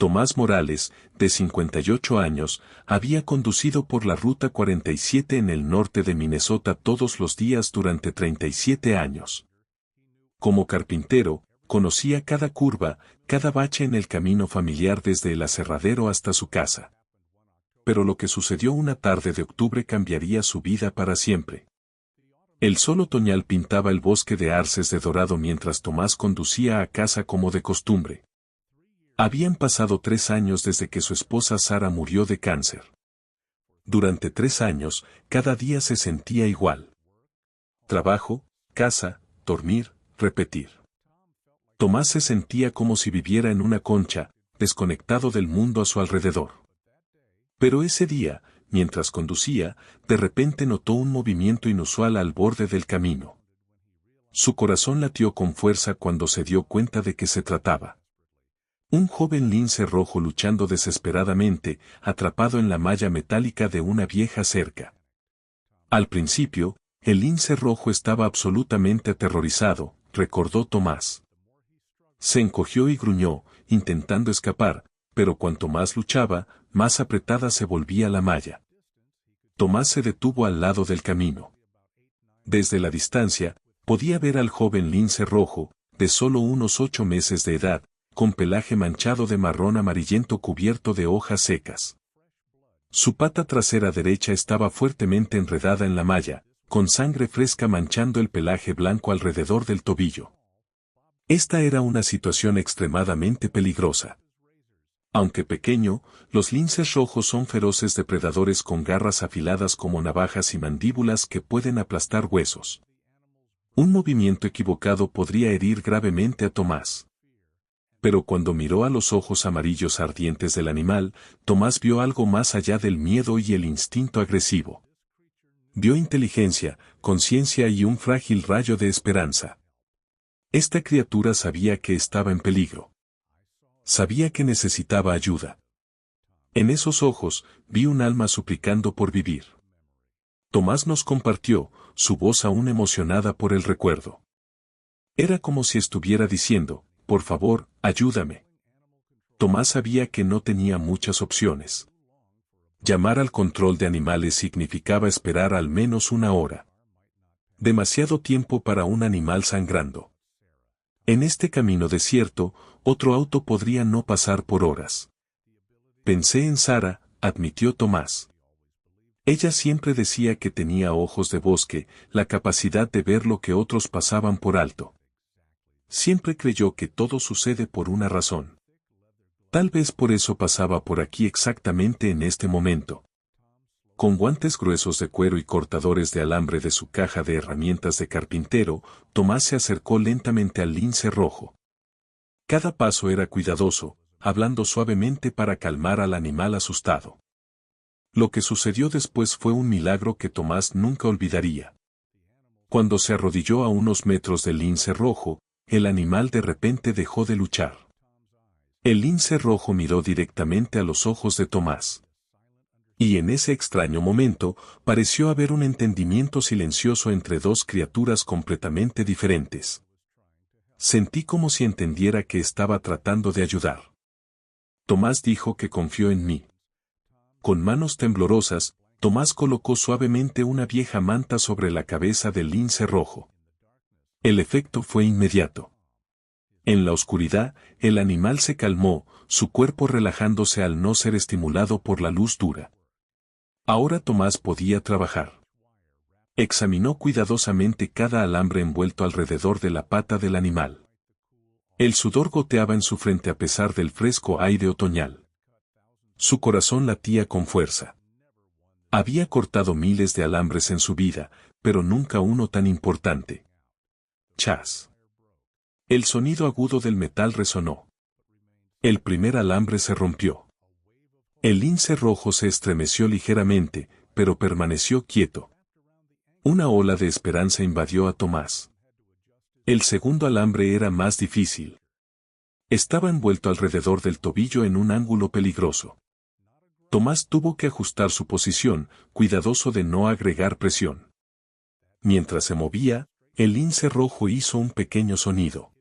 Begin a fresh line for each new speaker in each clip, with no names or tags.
Tomás Morales, de 58 años, había conducido por la Ruta 47 en el norte de Minnesota todos los días durante 37 años. Como carpintero, conocía cada curva, cada bache en el camino familiar desde el aserradero hasta su casa. Pero lo que sucedió una tarde de octubre cambiaría su vida para siempre. El sol otoñal pintaba el bosque de arces de dorado mientras Tomás conducía a casa como de costumbre. Habían pasado 3 años desde que su esposa Sara murió de cáncer. Durante 3 años, cada día se sentía igual. Trabajo, casa, dormir, repetir. Tomás se sentía como si viviera en una concha, desconectado del mundo a su alrededor. Pero ese día, mientras conducía, de repente notó un movimiento inusual al borde del camino. Su corazón latió con fuerza cuando se dio cuenta de qué se trataba. Un joven lince rojo luchando desesperadamente, atrapado en la malla metálica de una vieja cerca. Al principio, el lince rojo estaba absolutamente aterrorizado, recordó Tomás. Se encogió y gruñó, intentando escapar, pero cuanto más luchaba, más apretada se volvía la malla. Tomás se detuvo al lado del camino. Desde la distancia, podía ver al joven lince rojo, de solo unos 8 meses de edad, con pelaje manchado de marrón amarillento cubierto de hojas secas. Su pata trasera derecha estaba fuertemente enredada en la malla, con sangre fresca manchando el pelaje blanco alrededor del tobillo. Esta era una situación extremadamente peligrosa. Aunque pequeño, los linces rojos son feroces depredadores con garras afiladas como navajas y mandíbulas que pueden aplastar huesos. Un movimiento equivocado podría herir gravemente a Tomás. Pero cuando miró a los ojos amarillos ardientes del animal, Tomás vio algo más allá del miedo y el instinto agresivo. Vio inteligencia, conciencia y un frágil rayo de esperanza. Esta criatura sabía que estaba en peligro. Sabía que necesitaba ayuda. En esos ojos, vi un alma suplicando por vivir. Tomás nos compartió, su voz aún emocionada por el recuerdo. Era como si estuviera diciendo, por favor, ayúdame. Tomás sabía que no tenía muchas opciones. Llamar al control de animales significaba esperar al menos 1 hora. Demasiado tiempo para un animal sangrando. En este camino desierto, otro auto podría no pasar por horas. Pensé en Sara, admitió Tomás. Ella siempre decía que tenía ojos de bosque, la capacidad de ver lo que otros pasaban por alto. Siempre creyó que todo sucede por una razón. Tal vez por eso pasaba por aquí exactamente en este momento. Con guantes gruesos de cuero y cortadores de alambre de su caja de herramientas de carpintero, Tomás se acercó lentamente al lince rojo. Cada paso era cuidadoso, hablando suavemente para calmar al animal asustado. Lo que sucedió después fue un milagro que Tomás nunca olvidaría. Cuando se arrodilló a unos metros del lince rojo, el animal de repente dejó de luchar. El lince rojo miró directamente a los ojos de Tomás. Y en ese extraño momento, pareció haber un entendimiento silencioso entre dos criaturas completamente diferentes. Sentí como si entendiera que estaba tratando de ayudar. Tomás dijo que confió en mí. Con manos temblorosas, Tomás colocó suavemente una vieja manta sobre la cabeza del lince rojo. El efecto fue inmediato. En la oscuridad, el animal se calmó, su cuerpo relajándose al no ser estimulado por la luz dura. Ahora Tomás podía trabajar. Examinó cuidadosamente cada alambre envuelto alrededor de la pata del animal. El sudor goteaba en su frente a pesar del fresco aire otoñal. Su corazón latía con fuerza. Había cortado miles de alambres en su vida, pero nunca uno tan importante. Chas. El sonido agudo del metal resonó. El primer alambre se rompió. El lince rojo se estremeció ligeramente, pero permaneció quieto. Una ola de esperanza invadió a Tomás. El segundo alambre era más difícil. Estaba envuelto alrededor del tobillo en un ángulo peligroso. Tomás tuvo que ajustar su posición, cuidadoso de no agregar presión. Mientras se movía, el lince rojo hizo un pequeño sonido.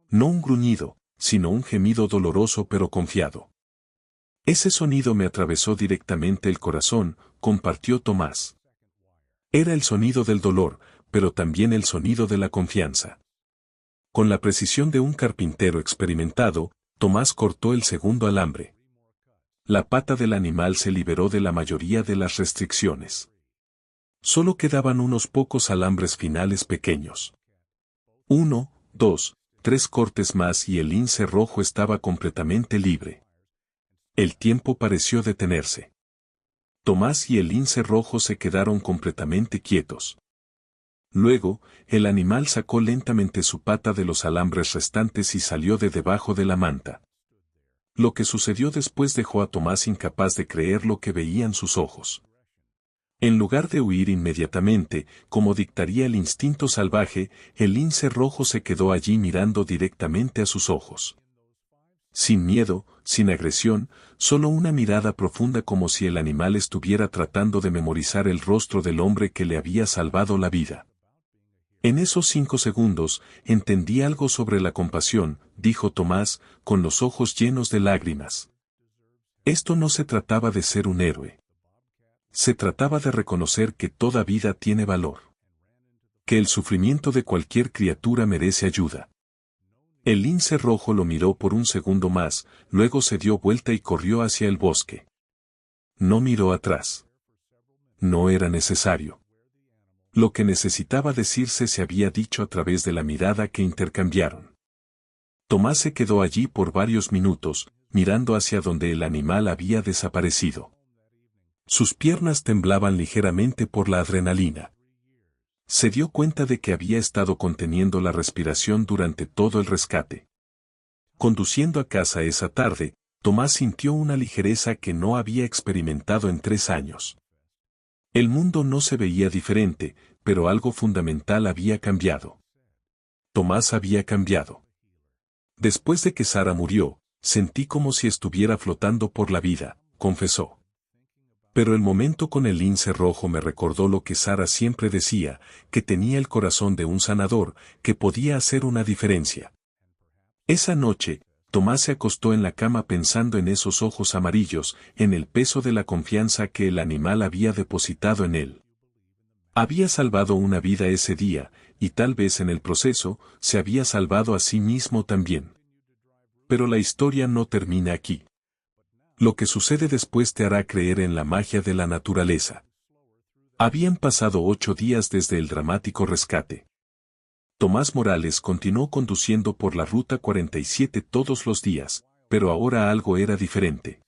No un gruñido, sino un gemido doloroso pero confiado. Ese sonido me atravesó directamente el corazón, compartió Tomás. Era el sonido del dolor, pero también el sonido de la confianza. Con la precisión de un carpintero experimentado, Tomás cortó el segundo alambre. La pata del animal se liberó de la mayoría de las restricciones. Solo quedaban unos pocos alambres finales pequeños. 1, 2, 3 cortes más y el lince rojo estaba completamente libre. El tiempo pareció detenerse. Tomás y el lince rojo se quedaron completamente quietos. Luego, el animal sacó lentamente su pata de los alambres restantes y salió de debajo de la manta. Lo que sucedió después dejó a Tomás incapaz de creer lo que veían sus ojos. En lugar de huir inmediatamente, como dictaría el instinto salvaje, el lince rojo se quedó allí mirando directamente a sus ojos. Sin miedo, sin agresión, solo una mirada profunda como si el animal estuviera tratando de memorizar el rostro del hombre que le había salvado la vida. En esos 5 segundos, entendí algo sobre la compasión, dijo Tomás, con los ojos llenos de lágrimas. Esto no se trataba de ser un héroe. Se trataba de reconocer que toda vida tiene valor. Que el sufrimiento de cualquier criatura merece ayuda. El lince rojo lo miró por un segundo más, luego se dio vuelta y corrió hacia el bosque. No miró atrás. No era necesario. Lo que necesitaba decirse se había dicho a través de la mirada que intercambiaron. Tomás se quedó allí por varios minutos, mirando hacia donde el animal había desaparecido. Sus piernas temblaban ligeramente por la adrenalina. Se dio cuenta de que había estado conteniendo la respiración durante todo el rescate. Conduciendo a casa esa tarde, Tomás sintió una ligereza que no había experimentado en 3 años. El mundo no se veía diferente, pero algo fundamental había cambiado. Tomás había cambiado. Después de que Sara murió, sentí como si estuviera flotando por la vida, confesó. Pero el momento con el lince rojo me recordó lo que Sara siempre decía, que tenía el corazón de un sanador, que podía hacer una diferencia. Esa noche, Tomás se acostó en la cama pensando en esos ojos amarillos, en el peso de la confianza que el animal había depositado en él. Había salvado una vida ese día, y tal vez en el proceso, se había salvado a sí mismo también. Pero la historia no termina aquí. Lo que sucede después te hará creer en la magia de la naturaleza. Habían pasado 8 días desde el dramático rescate. Tomás Morales continuó conduciendo por la Ruta 47 todos los días, pero ahora algo era diferente.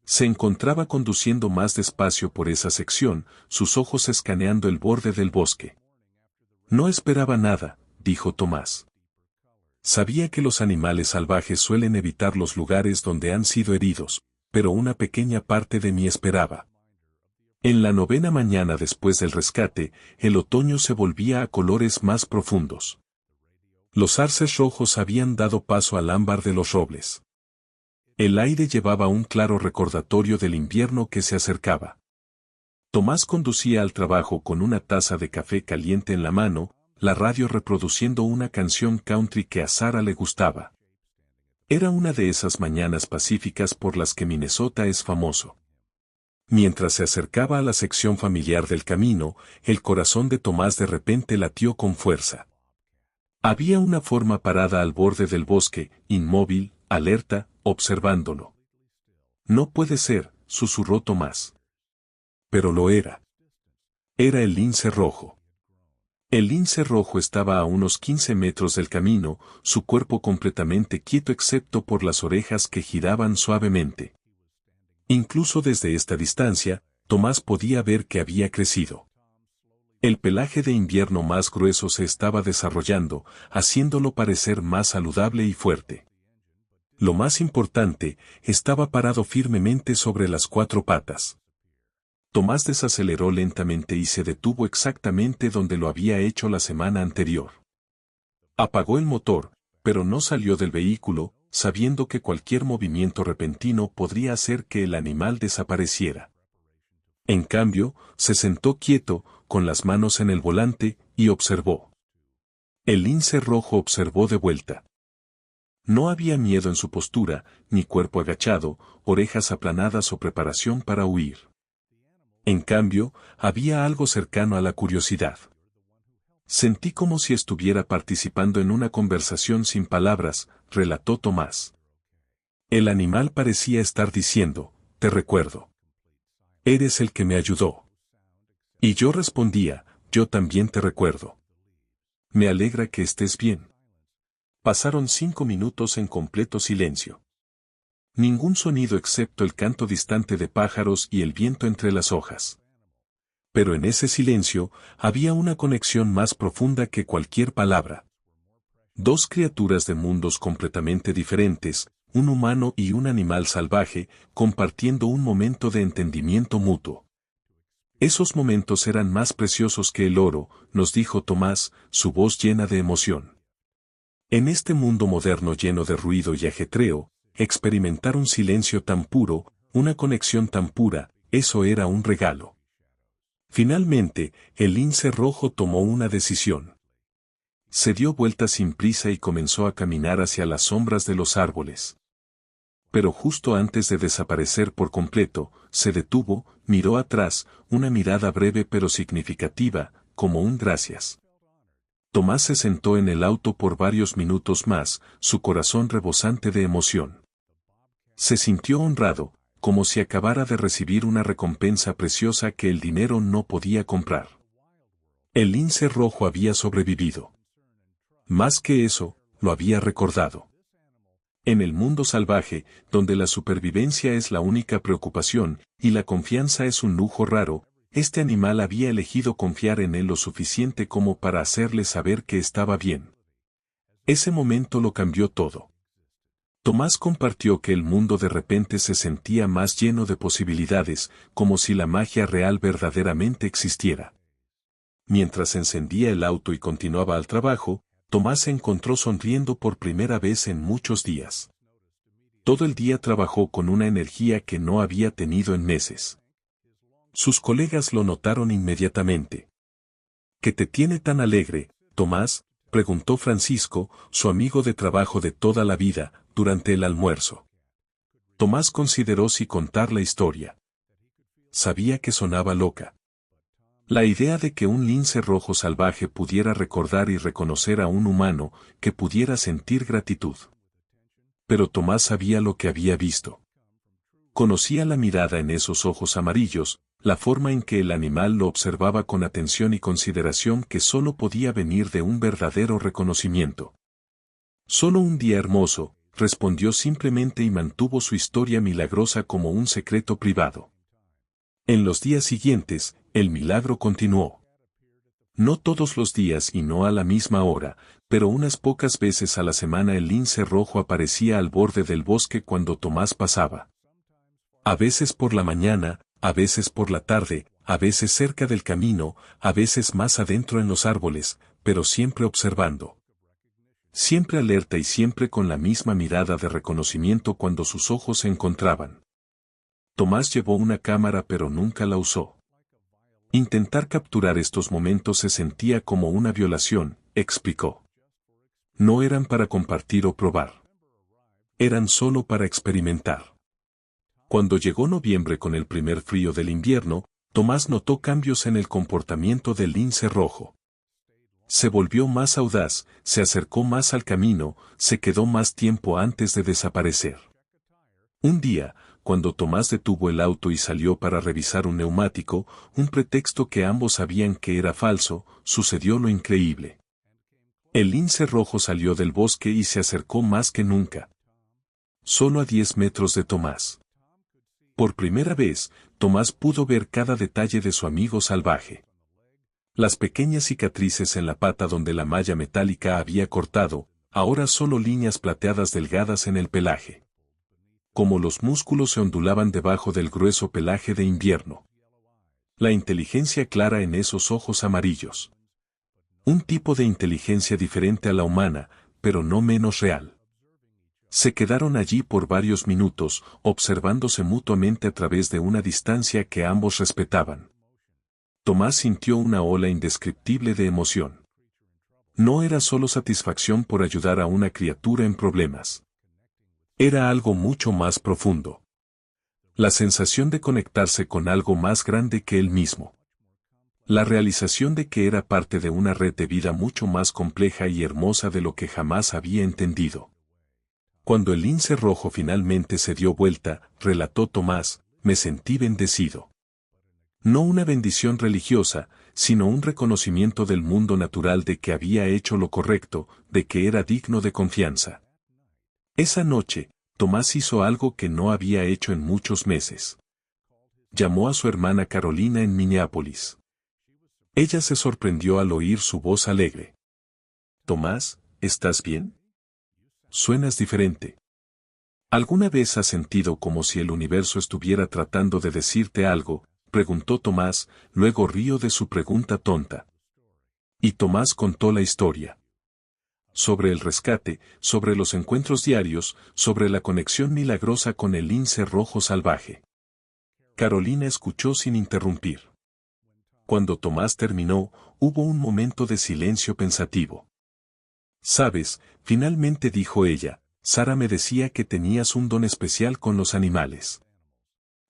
Se encontraba conduciendo más despacio por esa sección, sus ojos escaneando el borde del bosque. No esperaba nada, dijo Tomás. Sabía que los animales salvajes suelen evitar los lugares donde han sido heridos, pero una pequeña parte de mí esperaba. En la 9ª mañana después del rescate, el otoño se volvía a colores más profundos. Los arces rojos habían dado paso al ámbar de los robles. El aire llevaba un claro recordatorio del invierno que se acercaba. Tomás conducía al trabajo con una taza de café caliente en la mano, la radio reproduciendo una canción country que a Sara le gustaba. Era una de esas mañanas pacíficas por las que Minnesota es famoso. Mientras se acercaba a la sección familiar del camino, el corazón de Tomás de repente latió con fuerza. Había una forma parada al borde del bosque, inmóvil, alerta, observándolo. No puede ser, susurró Tomás. Pero lo era. Era el lince rojo. El lince rojo estaba a unos 15 metros del camino, su cuerpo completamente quieto excepto por las orejas que giraban suavemente. Incluso desde esta distancia, Tomás podía ver que había crecido. El pelaje de invierno más grueso se estaba desarrollando, haciéndolo parecer más saludable y fuerte. Lo más importante, estaba parado firmemente sobre las 4 patas. Tomás desaceleró lentamente y se detuvo exactamente donde lo había hecho la semana anterior. Apagó el motor, pero no salió del vehículo, sabiendo que cualquier movimiento repentino podría hacer que el animal desapareciera. En cambio, se sentó quieto, con las manos en el volante, y observó. El lince rojo observó de vuelta. No había miedo en su postura, ni cuerpo agachado, orejas aplanadas o preparación para huir. En cambio, había algo cercano a la curiosidad. Sentí como si estuviera participando en una conversación sin palabras, relató Tomás. El animal parecía estar diciendo, te recuerdo. Eres el que me ayudó. Y yo respondía, yo también te recuerdo. Me alegra que estés bien. Pasaron 5 minutos en completo silencio. Ningún sonido excepto el canto distante de pájaros y el viento entre las hojas. Pero en ese silencio había una conexión más profunda que cualquier palabra. Dos criaturas de mundos completamente diferentes, un humano y un animal salvaje, compartiendo un momento de entendimiento mutuo. Esos momentos eran más preciosos que el oro, nos dijo Tomás, su voz llena de emoción. En este mundo moderno lleno de ruido y ajetreo, experimentar un silencio tan puro, una conexión tan pura, eso era un regalo. Finalmente, el lince rojo tomó una decisión. Se dio vuelta sin prisa y comenzó a caminar hacia las sombras de los árboles. Pero justo antes de desaparecer por completo, se detuvo, miró atrás, una mirada breve pero significativa, como un gracias. Tomás se sentó en el auto por varios minutos más, su corazón rebosante de emoción. Se sintió honrado, como si acabara de recibir una recompensa preciosa que el dinero no podía comprar. El lince rojo había sobrevivido. Más que eso, lo había recordado. En el mundo salvaje, donde la supervivencia es la única preocupación, y la confianza es un lujo raro, este animal había elegido confiar en él lo suficiente como para hacerle saber que estaba bien. Ese momento lo cambió todo. Tomás compartió que el mundo de repente se sentía más lleno de posibilidades, como si la magia real verdaderamente existiera. Mientras encendía el auto y continuaba al trabajo, Tomás se encontró sonriendo por primera vez en muchos días. Todo el día trabajó con una energía que no había tenido en meses. Sus colegas lo notaron inmediatamente. ¿Qué te tiene tan alegre, Tomás?, preguntó Francisco, su amigo de trabajo de toda la vida, durante el almuerzo. Tomás consideró si contar la historia. Sabía que sonaba loca. La idea de que un lince rojo salvaje pudiera recordar y reconocer a un humano, que pudiera sentir gratitud. Pero Tomás sabía lo que había visto. Conocía la mirada en esos ojos amarillos, la forma en que el animal lo observaba con atención y consideración que solo podía venir de un verdadero reconocimiento. Solo un día hermoso, respondió simplemente y mantuvo su historia milagrosa como un secreto privado. En los días siguientes, el milagro continuó. No todos los días y no a la misma hora, pero unas pocas veces a la semana el lince rojo aparecía al borde del bosque cuando Tomás pasaba. A veces por la mañana, a veces por la tarde, a veces cerca del camino, a veces más adentro en los árboles, pero siempre observando. Siempre alerta y siempre con la misma mirada de reconocimiento cuando sus ojos se encontraban. Tomás llevó una cámara pero nunca la usó. Intentar capturar estos momentos se sentía como una violación, explicó. No eran para compartir o probar. Eran solo para experimentar. Cuando llegó noviembre con el primer frío del invierno, Tomás notó cambios en el comportamiento del lince rojo. Se volvió más audaz, se acercó más al camino, se quedó más tiempo antes de desaparecer. Un día, cuando Tomás detuvo el auto y salió para revisar un neumático, un pretexto que ambos sabían que era falso, sucedió lo increíble. El lince rojo salió del bosque y se acercó más que nunca. Solo a 10 metros de Tomás. Por primera vez, Tomás pudo ver cada detalle de su amigo salvaje. Las pequeñas cicatrices en la pata donde la malla metálica había cortado, ahora solo líneas plateadas delgadas en el pelaje. Como los músculos se ondulaban debajo del grueso pelaje de invierno. La inteligencia clara en esos ojos amarillos. Un tipo de inteligencia diferente a la humana, pero no menos real. Se quedaron allí por varios minutos, observándose mutuamente a través de una distancia que ambos respetaban. Tomás sintió una ola indescriptible de emoción. No era solo satisfacción por ayudar a una criatura en problemas. Era algo mucho más profundo. La sensación de conectarse con algo más grande que él mismo. La realización de que era parte de una red de vida mucho más compleja y hermosa de lo que jamás había entendido. Cuando el lince rojo finalmente se dio vuelta, relató Tomás, me sentí bendecido. No una bendición religiosa, sino un reconocimiento del mundo natural de que había hecho lo correcto, de que era digno de confianza. Esa noche, Tomás hizo algo que no había hecho en muchos meses. Llamó a su hermana Carolina en Minneapolis. Ella se sorprendió al oír su voz alegre. Tomás, ¿estás bien? Suenas diferente. ¿Alguna vez has sentido como si el universo estuviera tratando de decirte algo? Preguntó Tomás, luego rió de su pregunta tonta. Y Tomás contó la historia. Sobre el rescate, sobre los encuentros diarios, sobre la conexión milagrosa con el lince rojo salvaje. Carolina escuchó sin interrumpir. Cuando Tomás terminó, hubo un momento de silencio pensativo. Sabes, finalmente dijo ella, Sara me decía que tenías un don especial con los animales.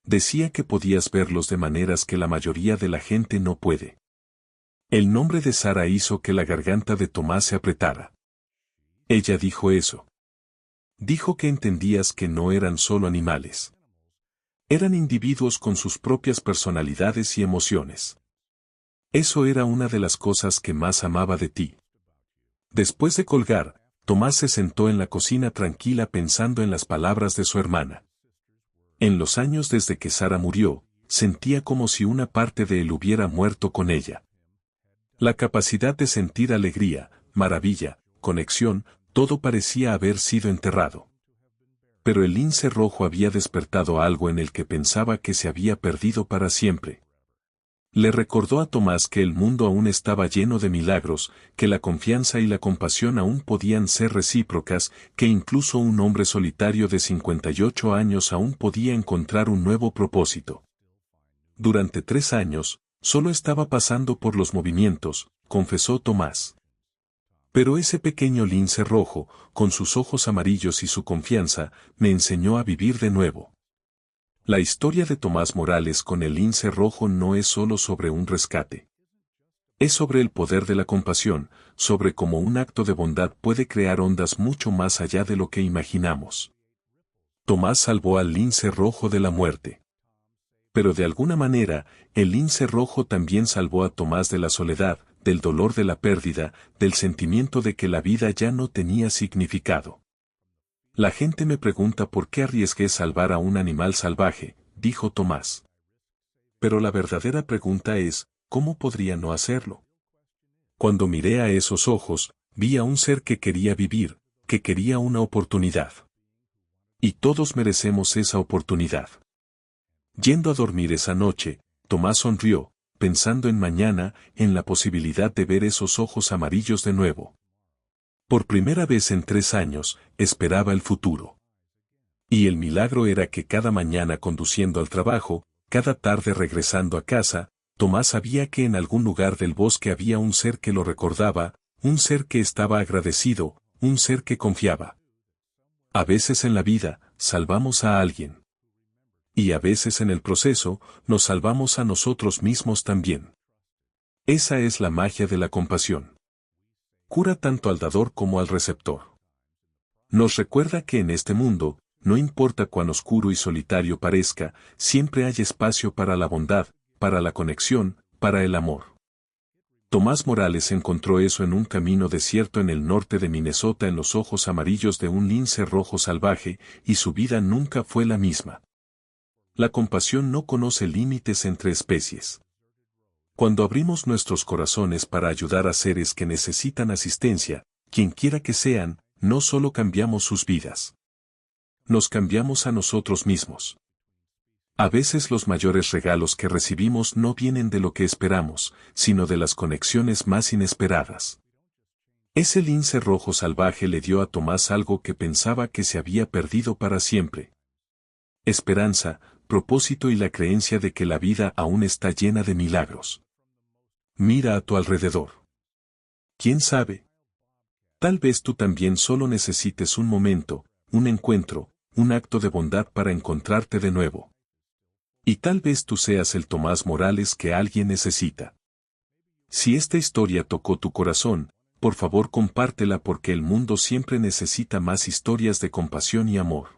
Decía que podías verlos de maneras que la mayoría de la gente no puede. El nombre de Sara hizo que la garganta de Tomás se apretara. Ella dijo eso. Dijo que entendías que no eran solo animales. Eran individuos con sus propias personalidades y emociones. Eso era una de las cosas que más amaba de ti. Después de colgar, Tomás se sentó en la cocina tranquila pensando en las palabras de su hermana. En los años desde que Sara murió, sentía como si una parte de él hubiera muerto con ella. La capacidad de sentir alegría, maravilla, conexión, todo parecía haber sido enterrado. Pero el lince rojo había despertado algo en el que pensaba que se había perdido para siempre. Le recordó a Tomás que el mundo aún estaba lleno de milagros, que la confianza y la compasión aún podían ser recíprocas, que incluso un hombre solitario de 58 años aún podía encontrar un nuevo propósito. Durante 3 años, solo estaba pasando por los movimientos, confesó Tomás. Pero ese pequeño lince rojo, con sus ojos amarillos y su confianza, me enseñó a vivir de nuevo. La historia de Tomás Morales con el lince rojo no es solo sobre un rescate. Es sobre el poder de la compasión, sobre cómo un acto de bondad puede crear ondas mucho más allá de lo que imaginamos. Tomás salvó al lince rojo de la muerte. Pero de alguna manera, el lince rojo también salvó a Tomás de la soledad, del dolor de la pérdida, del sentimiento de que la vida ya no tenía significado. La gente me pregunta por qué arriesgué salvar a un animal salvaje, dijo Tomás. Pero la verdadera pregunta es, ¿cómo podría no hacerlo? Cuando miré a esos ojos, vi a un ser que quería vivir, que quería una oportunidad. Y todos merecemos esa oportunidad. Yendo a dormir esa noche, Tomás sonrió, pensando en mañana, en la posibilidad de ver esos ojos amarillos de nuevo. Por primera vez en 3 años, esperaba el futuro. Y el milagro era que cada mañana conduciendo al trabajo, cada tarde regresando a casa, Tomás sabía que en algún lugar del bosque había un ser que lo recordaba, un ser que estaba agradecido, un ser que confiaba. A veces en la vida, salvamos a alguien. Y a veces en el proceso, nos salvamos a nosotros mismos también. Esa es la magia de la compasión. Cura tanto al dador como al receptor. Nos recuerda que en este mundo, no importa cuán oscuro y solitario parezca, siempre hay espacio para la bondad, para la conexión, para el amor. Tomás Morales encontró eso en un camino desierto en el norte de Minnesota en los ojos amarillos de un lince rojo salvaje, y su vida nunca fue la misma. La compasión no conoce límites entre especies. Cuando abrimos nuestros corazones para ayudar a seres que necesitan asistencia, quienquiera que sean, no solo cambiamos sus vidas. Nos cambiamos a nosotros mismos. A veces los mayores regalos que recibimos no vienen de lo que esperamos, sino de las conexiones más inesperadas. Ese lince rojo salvaje le dio a Tomás algo que pensaba que se había perdido para siempre. Esperanza, propósito y la creencia de que la vida aún está llena de milagros. Mira a tu alrededor. ¿Quién sabe? Tal vez tú también solo necesites un momento, un encuentro, un acto de bondad para encontrarte de nuevo. Y tal vez tú seas el Tomás Morales que alguien necesita. Si esta historia tocó tu corazón, por favor compártela porque el mundo siempre necesita más historias de compasión y amor.